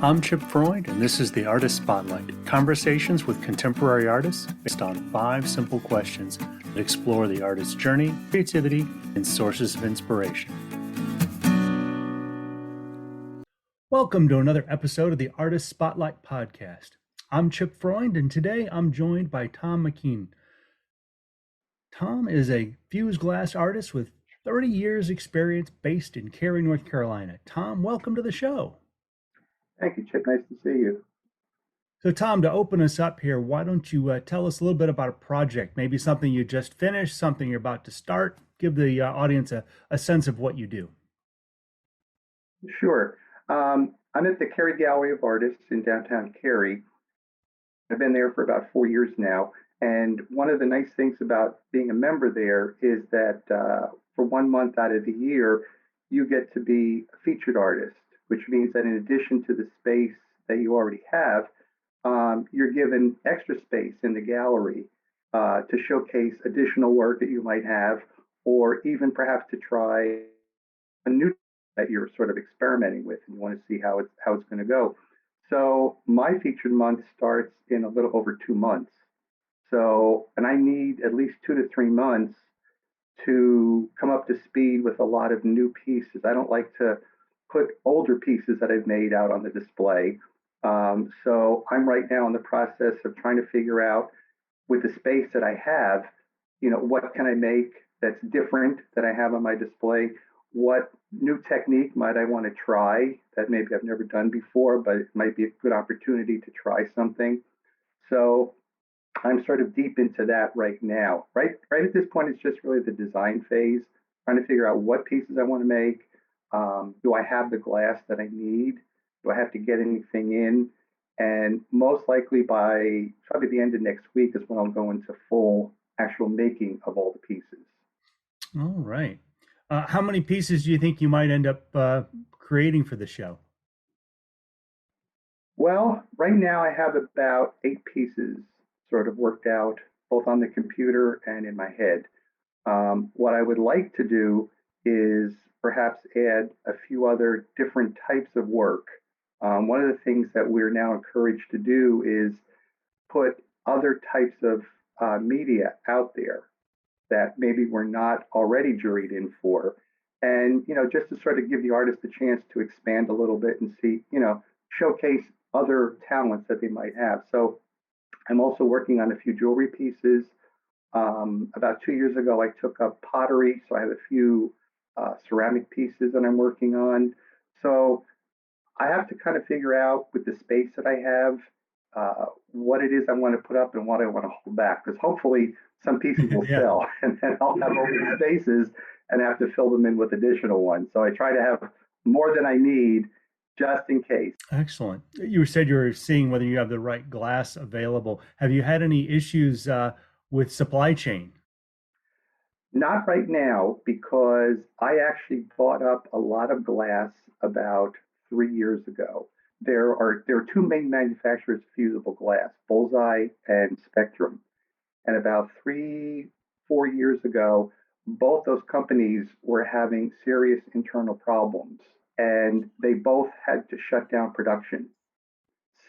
I'm Chip Freund, and this is the Artist Spotlight, conversations with contemporary artists based on 5 simple questions that explore the artist's journey, creativity, and sources of inspiration. Welcome to another episode of the Artist Spotlight podcast. I'm Chip Freund, and today I'm joined by Tom McKeon. Tom is a fused glass artist with 30 years experience based in Cary, North Carolina. Tom, welcome to the show. Thank you, Chip. Nice to see you. So, Tom, to open us up here, why don't you tell us a little bit about a project, maybe something you just finished, something you're about to start, give the audience a sense of what you do. Sure. I'm at the Cary Gallery of Artists in downtown Cary. I've been there for about 4 years now. And one of the nice things about being a member there is that for 1 month out of the year, you get to be a featured artist, which means that in addition to the space that you already have, you're given extra space in the gallery to showcase additional work that you might have, or even perhaps to try a new that you're sort of experimenting with and you want to see how it's going to go. So my featured month starts in a little over 2 months. So, and I need at least 2 to 3 months to come up to speed with a lot of new pieces. I don't like to put older pieces that I've made out on the display. So I'm right now in the process of trying to figure out, with the space that I have, what can I make that's different that I have on my display? What new technique might I want to try that maybe I've never done before, but it might be a good opportunity to try something. So I'm sort of deep into that right now. Right at this point, it's just really the design phase, trying to figure out what pieces I want to make. Do I have the glass that I need? Do I have to get anything in? And most likely by probably the end of next week is when I'll go into full actual making of all the pieces. All right. How many pieces do you think you might end up creating for the show? Well, right now I have about 8 pieces sort of worked out, both on the computer and in my head. What I would like to do is perhaps add a few other different types of work. One of the things that we're now encouraged to do is put other types of media out there that maybe we're not already juried in for. And, just to sort of give the artist a chance to expand a little bit and see, showcase other talents that they might have. So I'm also working on a few jewelry pieces. About 2 years ago, I took up pottery. So I have a few ceramic pieces that I'm working on. So I have to kind of figure out with the space that I have what it is I want to put up and what I want to hold back. Because hopefully some pieces will Yeah. sell and then I'll have open spaces and have to fill them in with additional ones. So I try to have more than I need just in case. Excellent. You said you were seeing whether you have the right glass available. Have you had any issues with supply chain? Not right now, because I actually bought up a lot of glass about 3 years ago. There are 2 main manufacturers of fusible glass, Bullseye and Spectrum. And about 4 years ago, both those companies were having serious internal problems, and they both had to shut down production.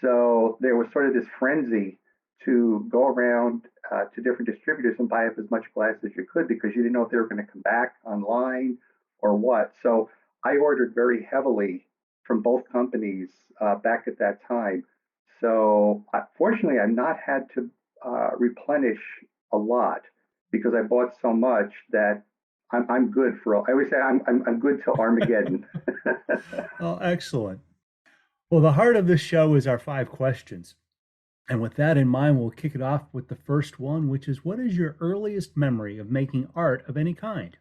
So there was sort of this frenzy to go around to different distributors and buy up as much glass as you could, because you didn't know if they were going to come back online or what. So I ordered very heavily from both companies back at that time. So fortunately, I've not had to replenish a lot, because I bought so much that I'm good for. I always say I'm good till Armageddon. Oh, excellent. Well, the heart of this show is our 5 questions. And with that in mind, we'll kick it off with the first one, which is, what is your earliest memory of making art of any kind?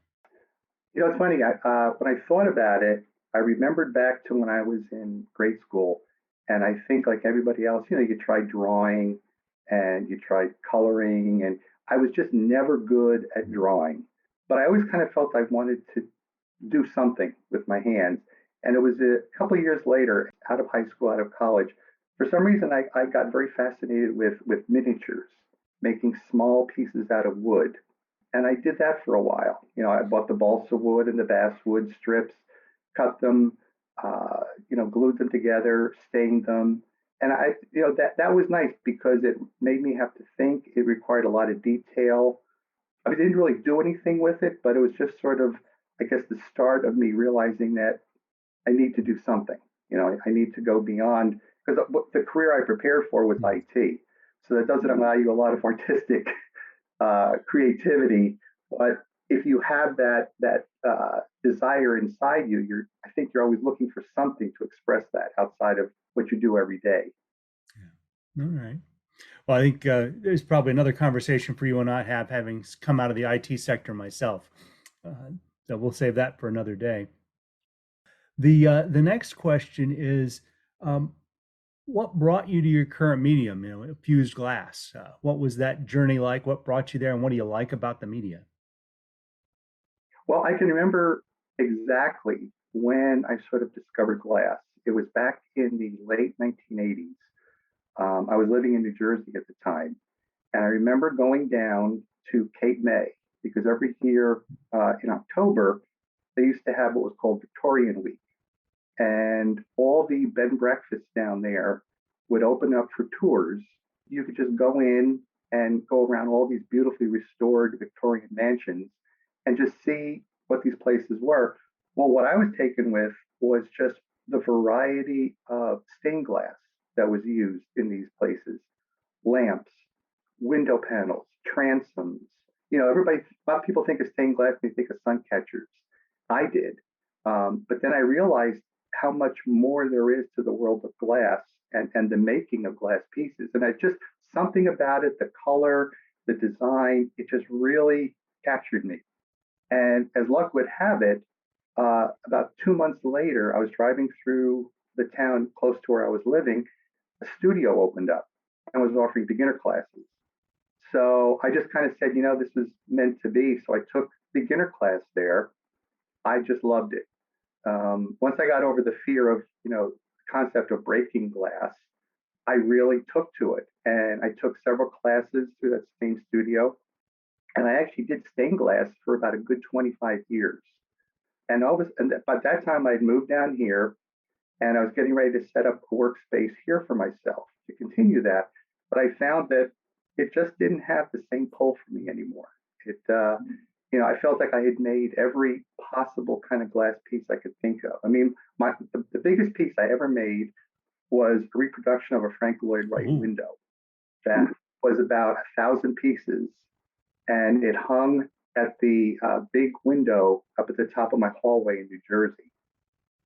It's funny. When I thought about it, I remembered back to when I was in grade school, and I think like everybody else, you tried drawing and you tried coloring, and I was just never good at drawing. But I always kind of felt I wanted to do something with my hands. And it was a couple of years later, out of high school, out of college, for some reason I got very fascinated with miniatures, making small pieces out of wood. And I did that for a while. I bought the balsa wood and the basswood strips, cut them, glued them together, stained them. And that was nice because it made me have to think. It required a lot of detail. I mean, I didn't really do anything with it, but it was just sort of, I guess, the start of me realizing that I need to do something. I need to go beyond because the career I prepared for was Mm. IT. So that doesn't allow you a lot of artistic creativity. But if you have that desire inside you, I think you're always looking for something to express that outside of what you do every day. Yeah. All right. Well, I think there's probably another conversation for you and I have, having come out of the IT sector myself. Uh, so we'll save that for another day. The next question is, um, what brought you to your current medium? Fused glass. What was that journey like? What brought you there, and what do you like about the media? Well, I can remember exactly when I sort of discovered glass. It was back in the late 1980s. I was living in New Jersey at the time, and I remember going down to Cape May because every year in October, they used to have what was called Victorian Week. And all the bed and breakfasts down there would open up for tours. You could just go in and go around all these beautifully restored Victorian mansions and just see what these places were. Well, what I was taken with was just the variety of stained glass that was used in these places: lamps, window panels, transoms. A lot of people think of stained glass, they think of sun catchers. I did. But then I realized how much more there is to the world of glass and the making of glass pieces. And I just, something about it, the color, the design, it just really captured me. And as luck would have it, about 2 months later, I was driving through the town close to where I was living. A studio opened up and was offering beginner classes. So I just kind of said, this was meant to be. So I took beginner class there. I just loved it. Once I got over the fear of, the concept of breaking glass, I really took to it. And I took several classes through that same studio. And I actually did stained glass for about a good 25 years. And by that time, I'd moved down here and I was getting ready to set up a workspace here for myself to continue that. But I found that it just didn't have the same pull for me anymore. I felt like I had made every possible kind of glass piece I could think of. I mean, the biggest piece I ever made was a reproduction of a Frank Lloyd Wright Ooh. window that was about 1,000 pieces, and it hung at the big window up at the top of my hallway in New Jersey.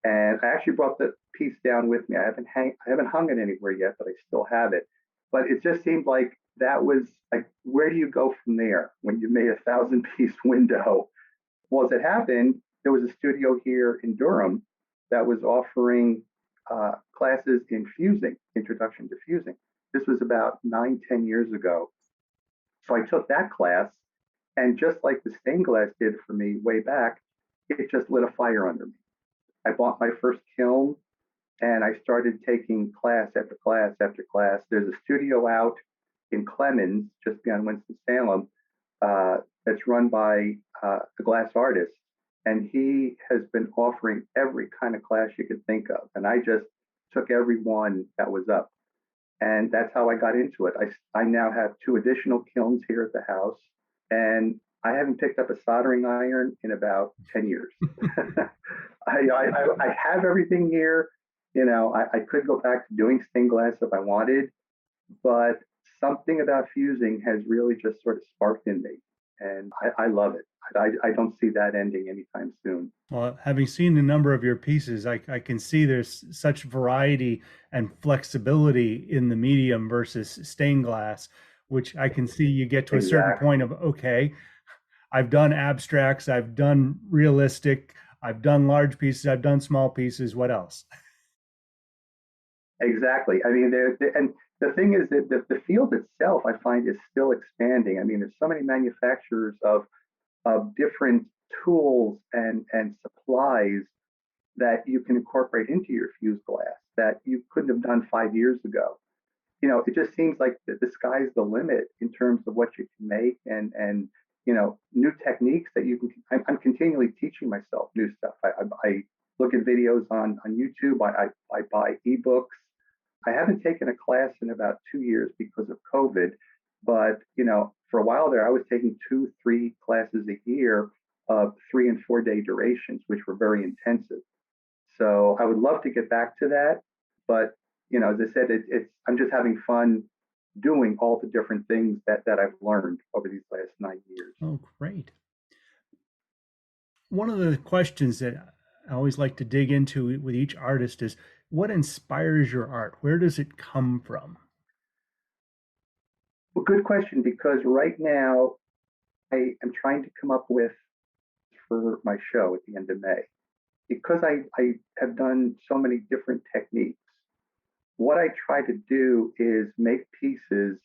And I actually brought the piece down with me. I haven't hung it anywhere yet, but I still have it. But it just seemed like that was like, where do you go from there when you made 1,000 piece window? Well, as it happened, there was a studio here in Durham that was offering classes in fusing, introduction to fusing. This was about 9, 10 years ago. So I took that class, and just like the stained glass did for me way back, it just lit a fire under me. I bought my first kiln and I started taking class after class after class. There's a studio out in Clemens, just beyond Winston-Salem, that's run by a glass artist. And he has been offering every kind of class you could think of. And I just took every one that was up. And that's how I got into it. I now have 2 additional kilns here at the house. And I haven't picked up a soldering iron in about 10 years. I have everything here. I could go back to doing stained glass if I wanted, but something about fusing has really just sort of sparked in me, and I love it. I don't see that ending anytime soon. Well, having seen a number of your pieces, I can see there's such variety and flexibility in the medium versus stained glass, which I can see you get to a certain Exactly. point of, okay, I've done abstracts, I've done realistic, I've done large pieces, I've done small pieces. What else? Exactly. I mean, and the thing is that the field itself, I find, is still expanding. I mean, there's so many manufacturers of different tools and supplies that you can incorporate into your fused glass that you couldn't have done 5 years ago. It just seems like the sky's the limit in terms of what you can make and new techniques that you can. I'm continually teaching myself new stuff. I look at videos on YouTube. I buy ebooks. I haven't taken a class in about 2 years because of COVID, but for a while there, I was taking 2, 3 classes a year of 3 and 4 day durations, which were very intensive. So I would love to get back to that, but as I said, I'm just having fun doing all the different things that I've learned over these last 9 years. Oh, great. One of the questions that I always like to dig into with each artist is what inspires your art? Where does it come from? Well, good question, because right now I am trying to come up with for my show at the end of May. Because I have done so many different techniques, what I try to do is make pieces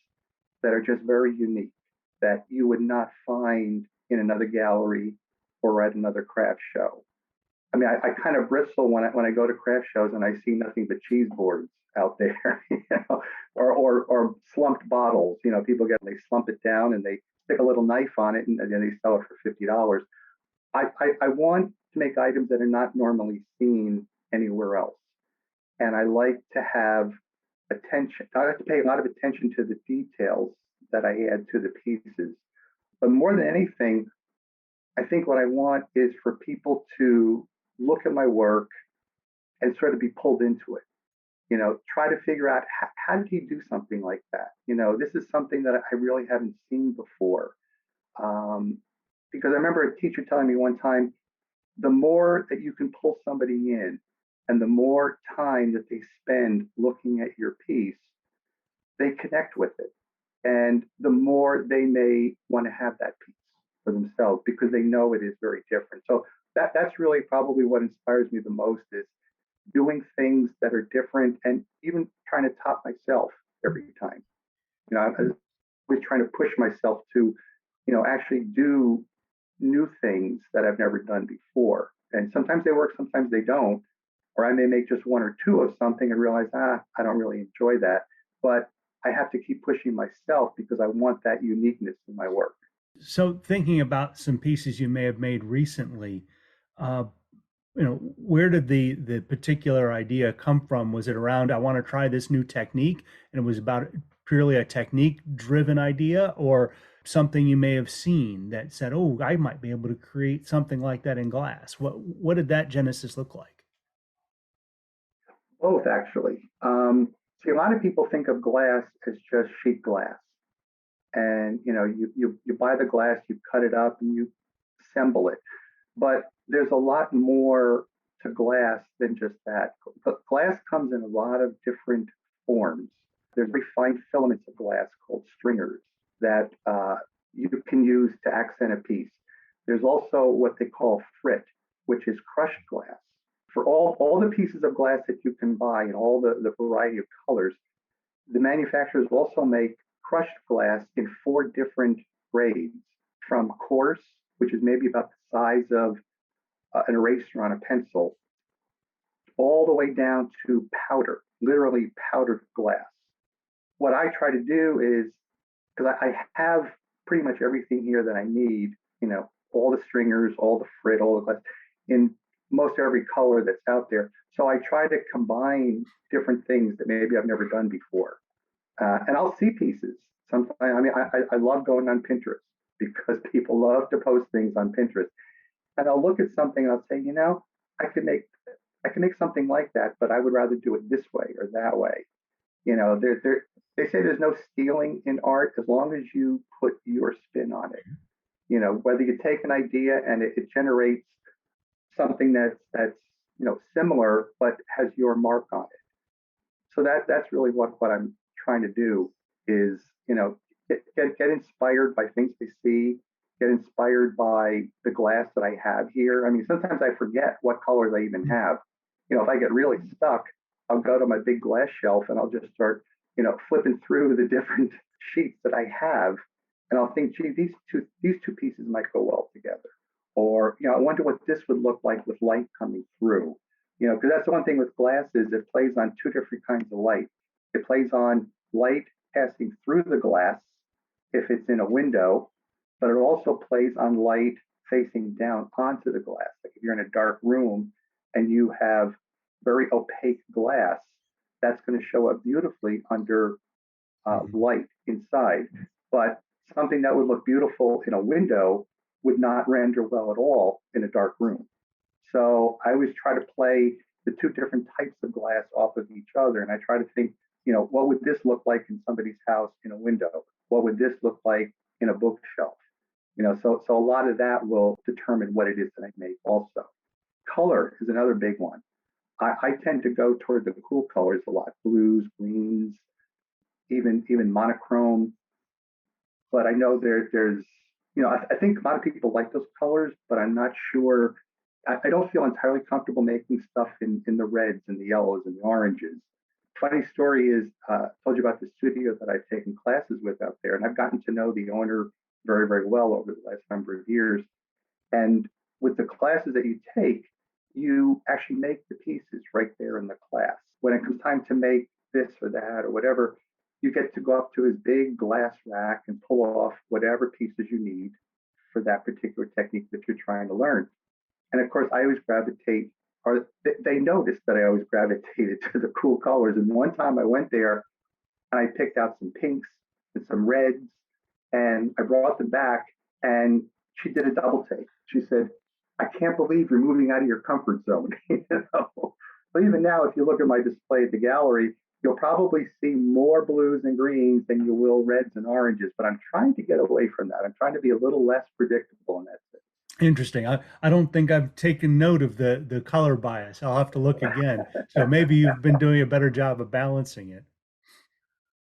that are just very unique, that you would not find in another gallery or at another craft show. I mean, I kind of bristle when I go to craft shows and I see nothing but cheese boards out there, or slumped bottles. People they slump it down and they stick a little knife on it and then they sell it for $50. I want to make items that are not normally seen anywhere else. And I like to have attention. I like to pay a lot of attention to the details that I add to the pieces. But more than anything, I think what I want is for people to look at my work and sort of be pulled into it. Try to figure out how did he do something like that? This is something that I really haven't seen before. Because I remember a teacher telling me one time, the more that you can pull somebody in and the more time that they spend looking at your piece, they connect with it. And the more they may want to have that piece for themselves because they know it is very different. So that's really probably what inspires me the most, is doing things that are different and even trying to top myself every time. I'm always trying to push myself to, actually do new things that I've never done before. And sometimes they work, sometimes they don't. Or I may make just one or two of something and realize, I don't really enjoy that. But I have to keep pushing myself because I want that uniqueness in my work. So thinking about some pieces you may have made recently, where did the particular idea come from? Was it around, I want to try this new technique, and it was about purely a technique driven idea, or something you may have seen that said, oh, I might be able to create something like that in glass? What did that genesis look like? Both, actually. See, a lot of people think of glass as just sheet glass. And, you buy the glass, you cut it up, and you assemble it. But there's a lot more to glass than just that. But glass comes in a lot of different forms. There's refined filaments of glass called stringers that you can use to accent a piece. There's also what they call frit, which is crushed glass. For all the pieces of glass that you can buy and all the variety of colors, the manufacturers also make crushed glass in 4 different grades, from coarse, which is maybe about the size of an eraser on a pencil, all the way down to powder, literally powdered glass. What I try to do is, because I have pretty much everything here that I need, all the stringers, all the frit, all the glass, in most every color that's out there. So I try to combine different things that maybe I've never done before. And I'll see pieces. Sometimes, I love going on Pinterest because people love to post things on Pinterest. And I'll look at something and I'll say, I can make something like that, but I would rather do it this way or that way. They say there's no stealing in art as long as you put your spin on it. Whether you take an idea and it generates something that's similar but has your mark on it. So that's really what I'm trying to do is get inspired by things they see, get inspired by the glass that I have here. I mean, sometimes I forget what colors I even have. If I get really stuck, I'll go to my big glass shelf and I'll just start flipping through the different sheets that I have, and I'll think, gee, these two pieces might go well together. Or I wonder what this would look like with light coming through. Because that's the one thing with glass is it plays on 2 different kinds of light. It plays on light passing through the glass if it's in a window, but it also plays on light facing down onto the glass. Like if you're in a dark room and you have very opaque glass, that's going to show up beautifully under light inside. But something that would look beautiful in a window would not render well at all in a dark room. So I always try to play the two different types of glass off of each other. And I try to think, what would this look like in somebody's house in a window? What would this look like in a bookshelf? So a lot of that will determine what it is that I make also. Color is another big one. I tend to go toward the cool colors a lot, blues, greens, even monochrome. But I know there's, I think a lot of people like those colors, but I'm not sure. I don't feel entirely comfortable making stuff in the reds and the yellows and the oranges. Funny story is, I told you about the studio that I've taken classes with out there, and I've gotten to know the owner very, very well over the last number of years. And with the classes that you take, you actually make the pieces right there in the class. When it comes time to make this or that or whatever, you get to go up to his big glass rack and pull off whatever pieces you need for that particular technique that you're trying to learn. And of course, I always gravitate, or they noticed that I always gravitated to the cool colors. And one time I went there and I picked out some pinks and some reds, and I brought them back, and she did a double take. She said, "I can't believe you're moving out of your comfort zone." But even now, if you look at my display at the gallery, you'll probably see more blues and greens than you will reds and oranges. But I'm trying to get away from that. I'm trying to be a little less predictable in that sense. Interesting. I don't think I've taken note of the color bias. I'll have to look again. So maybe you've been doing a better job of balancing it.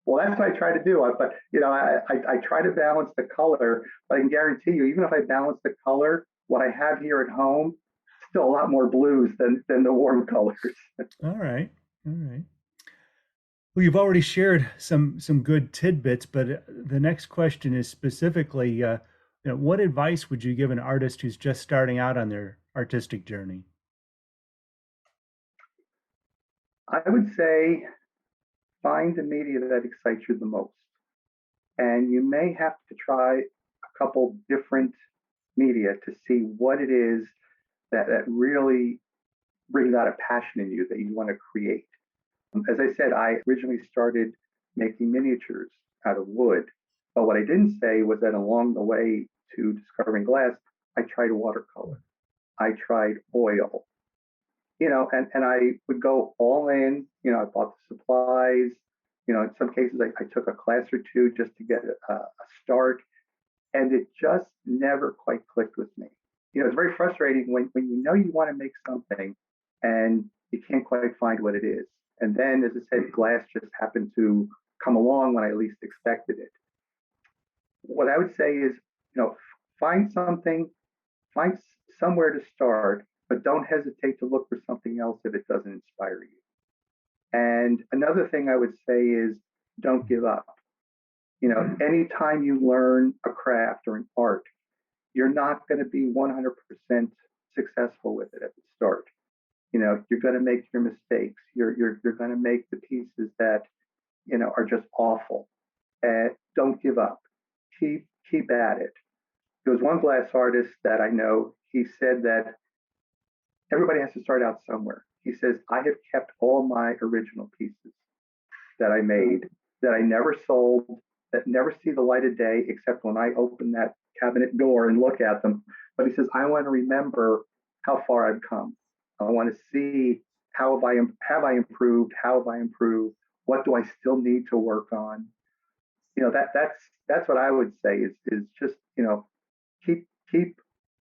Well, that's what I try to do. But I try to balance the color. But I can guarantee you, even if I balance the color, what I have here at home, still a lot more blues than the warm colors. All right. All right. Well, you've already shared some good tidbits, but the next question is specifically, what advice would you give an artist who's just starting out on their artistic journey? I would say find the media that excites you the most. And you may have to try a couple different media to see what it is that really brings out a passion in you that you want to create. As I said, I originally started making miniatures out of wood. But what I didn't say was that along the way to discovering glass, I tried watercolor. I tried oil, and I would go all in. I bought the supplies. In some cases, I took a class or two just to get a start, and it just never quite clicked with me. It's very frustrating when you want to make something and you can't quite find what it is. And then, as I said, glass just happened to come along when I least expected it. What I would say is, find something, find somewhere to start, but don't hesitate to look for something else if it doesn't inspire you. And another thing I would say is don't give up. Anytime you learn a craft or an art, you're not going to be 100% successful with it at the start. You're going to make your mistakes. You're going to make the pieces that, are just awful. And don't give up. Keep at it. There was one glass artist that I know, he said that everybody has to start out somewhere. He says, I have kept all my original pieces that I made, that I never sold, that never see the light of day, except when I open that cabinet door and look at them. But he says, I want to remember how far I've come. I want to see how have I improved? How have I improved? What do I still need to work on? That's what I would say is just, keep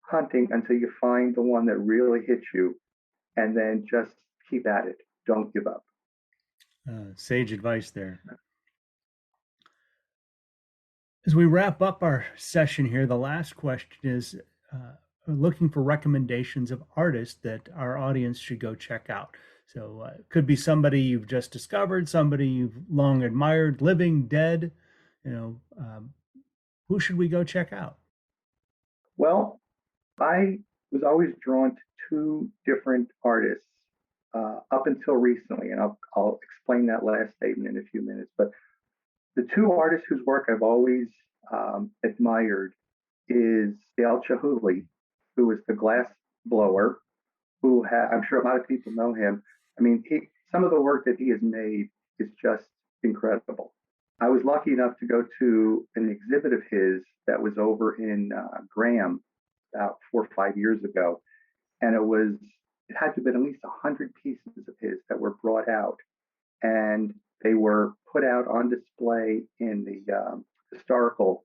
hunting until you find the one that really hits you, and then just keep at it. Don't give up. Sage advice there. As we wrap up our session here, the last question is looking for recommendations of artists that our audience should go check out. So it could be somebody you've just discovered, somebody you've long admired, living, dead. Who should we go check out? Well, I was always drawn to two different artists up until recently, and I'll explain that last statement in a few minutes. But the two artists whose work I've always admired is Dale Chihuly, who was the glass blower, I'm sure a lot of people know him. I mean, some of the work that he has made is just incredible. I was lucky enough to go to an exhibit of his that was over in Graham about 4 or 5 years ago, and it had to have been at least 100 pieces of his that were brought out, and they were put out on display in the historical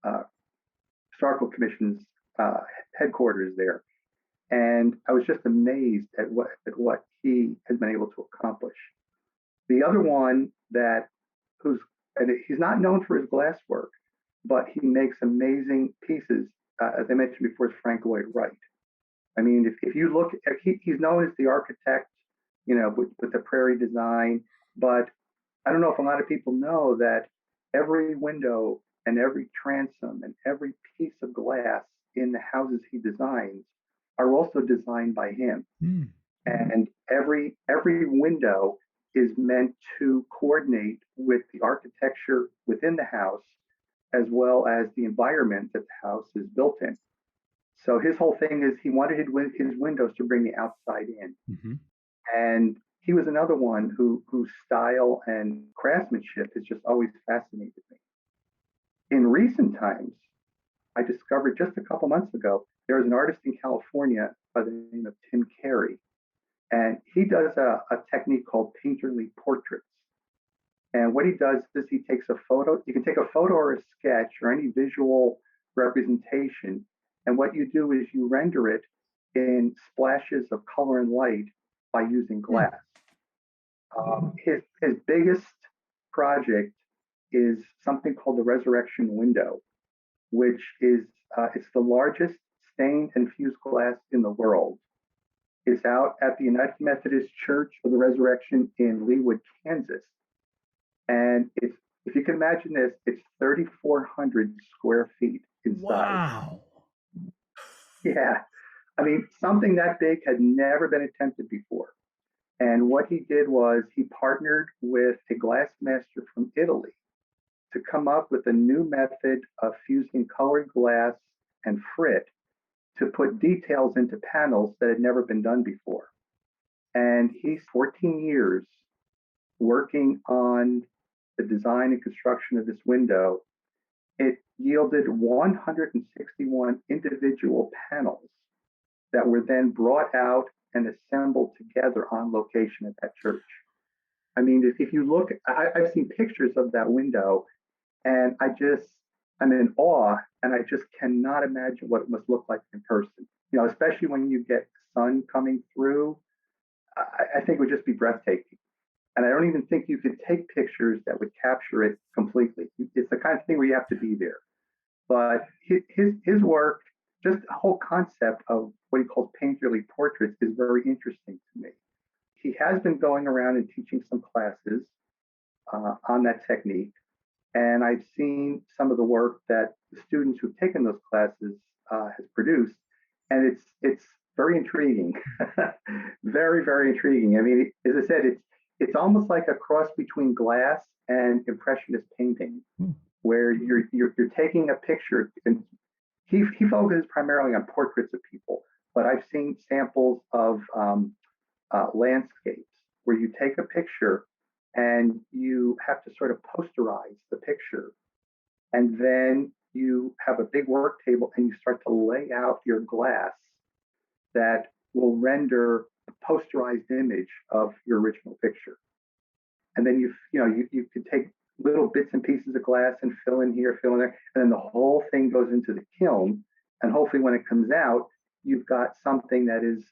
uh, historical commission's headquarters there. And I was just amazed at what he has been able to accomplish. The other one that who's and he's not known for his glass work, but he makes amazing pieces. As I mentioned before, is Frank Lloyd Wright. I mean, if you look, he's known as the architect, with the prairie design. But I don't know if a lot of people know that every window and every transom and every piece of glass in the houses he designs are also designed by him. Mm. And every window is meant to coordinate with the architecture within the house as well as the environment that the house is built in. So his whole thing is he wanted his windows to bring the outside in. Mm-hmm. And he was another one whose style and craftsmanship has just always fascinated me. In recent times, I discovered just a couple months ago, there was an artist in California by the name of Tim Carey, and he does a technique called painterly portraits. And what he does is he takes a photo. You can take a photo or a sketch or any visual representation, and what you do is you render it in splashes of color and light by using glass. His biggest project is something called the Resurrection Window, which is it's the largest stained and fused glass in the world. It's out at the United Methodist Church of the Resurrection in Leawood, Kansas. And if you can imagine this, it's 3,400 square feet in size. Wow. Yeah. I mean, something that big had never been attempted before. And what he did was he partnered with a glass master from Italy to come up with a new method of fusing colored glass and frit to put details into panels that had never been done before. And he's 14 years working on the design and construction of this window. It yielded 161 individual panels that were then brought out and assembled together on location at that church. I mean, if you look, I've seen pictures of that window, and I'm in awe, and I just cannot imagine what it must look like in person. Especially when you get sun coming through, I think it would just be breathtaking. And I don't even think you could take pictures that would capture it completely. It's the kind of thing where you have to be there. But his work, just the whole concept of what he calls painterly portraits, is very interesting to me. He has been going around and teaching some classes on that technique. And I've seen some of the work that the students who've taken those classes has produced. And it's very intriguing, very, very intriguing. I mean, as I said, it's almost like a cross between glass and impressionist painting, where you're taking a picture. And he focuses primarily on portraits of people, but I've seen samples of landscapes where you take a picture and you have to sort of posterize the picture, and then you have a big work table and you start to lay out your glass that will render a posterized image of your original picture. And then you could take little bits and pieces of glass and fill in here, fill in there, and then the whole thing goes into the kiln. And hopefully when it comes out, you've got something that is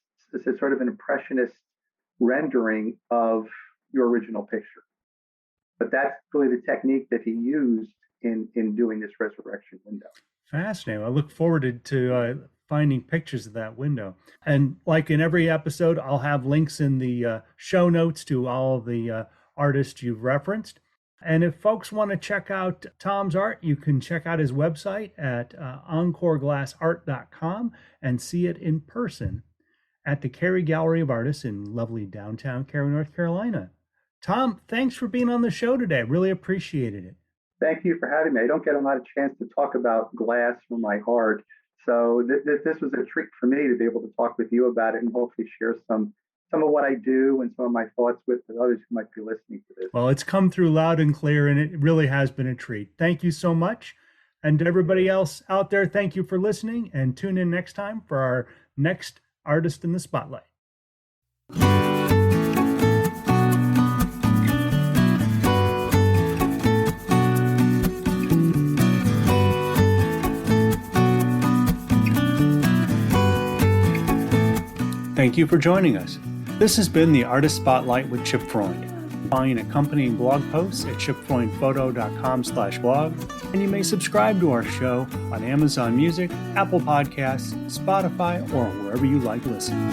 sort of an impressionist rendering of your original picture. But that's really the technique that he used in doing this resurrection window. Fascinating. I look forward to finding pictures of that window. And like in every episode, I'll have links in the show notes to all of the artists you've referenced. And if folks want to check out Tom's art, you can check out his website at encoreglassart.com and see it in person at the Cary Gallery of Artists in lovely downtown Cary, North Carolina. Tom, thanks for being on the show today. Really appreciated it. Thank you for having me. I don't get a lot of chance to talk about glass or my art, So this was a treat for me to be able to talk with you about it and hopefully share some of what I do and some of my thoughts with others who might be listening to this. Well, it's come through loud and clear, and it really has been a treat. Thank you so much. And to everybody else out there, thank you for listening, and tune in next time for our next Artist in the Spotlight. Thank you for joining us. This has been the Artist Spotlight with Chip Freund. Find accompanying blog posts at chipfreundphoto.com/blog, and you may subscribe to our show on Amazon Music, Apple Podcasts, Spotify, or wherever you like listening.